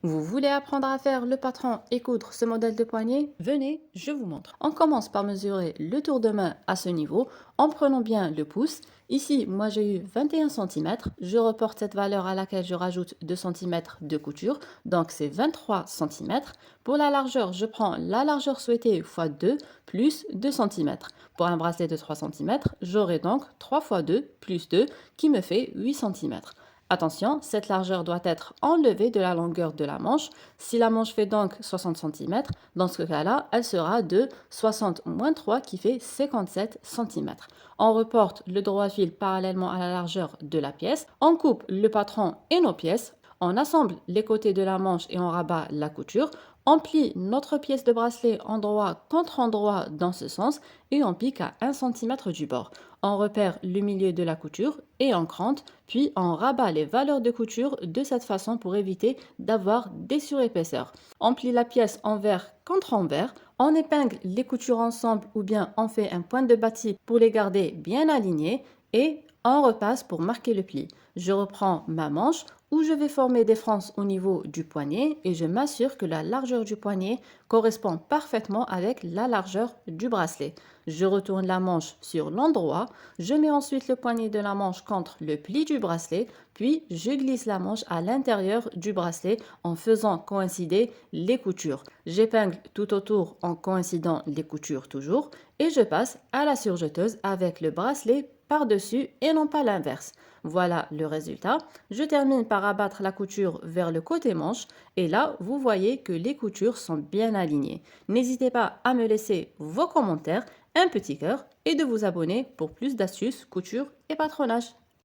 Vous voulez apprendre à faire le patron et coudre ce modèle de poignet? Venez, je vous montre. On commence par mesurer le tour de main à ce niveau en prenant bien le pouce. Ici, moi j'ai eu 21 cm. Je reporte cette valeur à laquelle je rajoute 2 cm de couture, donc c'est 23 cm. Pour la largeur, je prends la largeur souhaitée fois 2 plus 2 cm. Pour un bracelet de 3 cm, j'aurai donc 3 fois 2 plus 2 qui me fait 8 cm. Attention, cette largeur doit être enlevée de la longueur de la manche. Si la manche fait donc 60 cm, dans ce cas-là, elle sera de 60 moins 3 qui fait 57 cm. On reporte le droit fil parallèlement à la largeur de la pièce. On coupe le patron et nos pièces. On assemble les côtés de la manche et on rabat la couture. On plie notre pièce de bracelet endroit contre endroit dans ce sens et on pique à 1 cm du bord. On repère le milieu de la couture et on crante, puis on rabat les valeurs de couture de cette façon pour éviter d'avoir des surépaisseurs. On plie la pièce envers contre envers, on épingle les coutures ensemble ou bien on fait un point de bâti pour les garder bien alignés et on repasse pour marquer le pli. Je reprends ma manche où je vais former des frances au niveau du poignet et je m'assure que la largeur du poignet correspond parfaitement avec la largeur du bracelet. Je retourne la manche sur l'endroit, je mets ensuite le poignet de la manche contre le pli du bracelet, puis je glisse la manche à l'intérieur du bracelet en faisant coïncider les coutures. J'épingle tout autour en coïncidant les coutures toujours et je passe à la surjeteuse avec le bracelet par-dessus et non pas l'inverse. Voilà le résultat. Je termine par abattre la couture vers le côté manche et là, vous voyez que les coutures sont bien alignées. N'hésitez pas à me laisser vos commentaires, un petit cœur et de vous abonner pour plus d'astuces, couture et patronage.